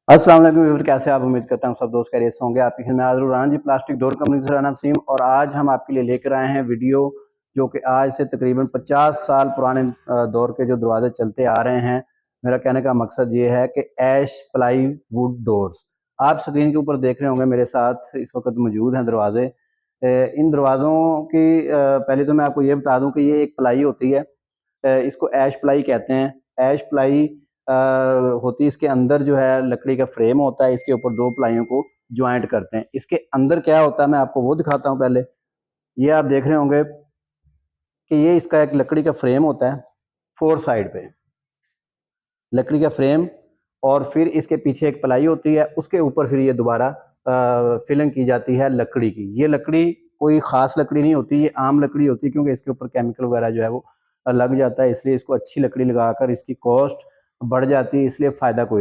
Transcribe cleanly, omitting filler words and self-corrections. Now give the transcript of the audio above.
अस्सलाम वालेकुम व्यूअर्स, कैसे आप? उम्मीद करता हूँ सब दोस्त खैरियत से होंगे। आपकी खिदमत में हाज़िर हूँ राना जी प्लास्टिक डोर कंपनी से राना वसीम। और आज हम आपके लिए लेकर आए हैं वीडियो जो कि आज से तकरीबन 50 साल पुराने दौर के जो दरवाजे चलते आ रहे हैं। मेरा कहने का मकसद ये है कि ऐश प्लाई वुड डोर्स आप स्क्रीन के ऊपर देख रहे होंगे, मेरे साथ इस वक्त मौजूद हैं दरवाजे। इन दरवाज़ों की पहले तो मैं आपको ये बता दूं कि ये एक प्लाई होती है। इसको ऐश प्लाई कहते हैं। ऐश प्लाई होती है, इसके अंदर जो है लकड़ी का फ्रेम होता है, इसके ऊपर दो प्लाइयों को ज्वाइंट करते हैं। इसके अंदर क्या होता है मैं आपको वो दिखाता हूँ। पहले ये आप देख रहे होंगे कि ये इसका एक लकड़ी का फ्रेम होता है, फोर साइड पे लकड़ी का फ्रेम, और फिर इसके पीछे एक प्लाई होती है, उसके ऊपर फिर ये दोबारा फिलिंग की जाती है लकड़ी की। ये लकड़ी कोई ख़ास लकड़ी नहीं होती, ये आम लकड़ी होती है, क्योंकि इसके ऊपर केमिकल वगैरह जो है वो लग जाता है, इसलिए इसको अच्छी लकड़ी लगाकर इसकी कॉस्ट बढ़ जाती है, इसलिए फ़ायदा कोई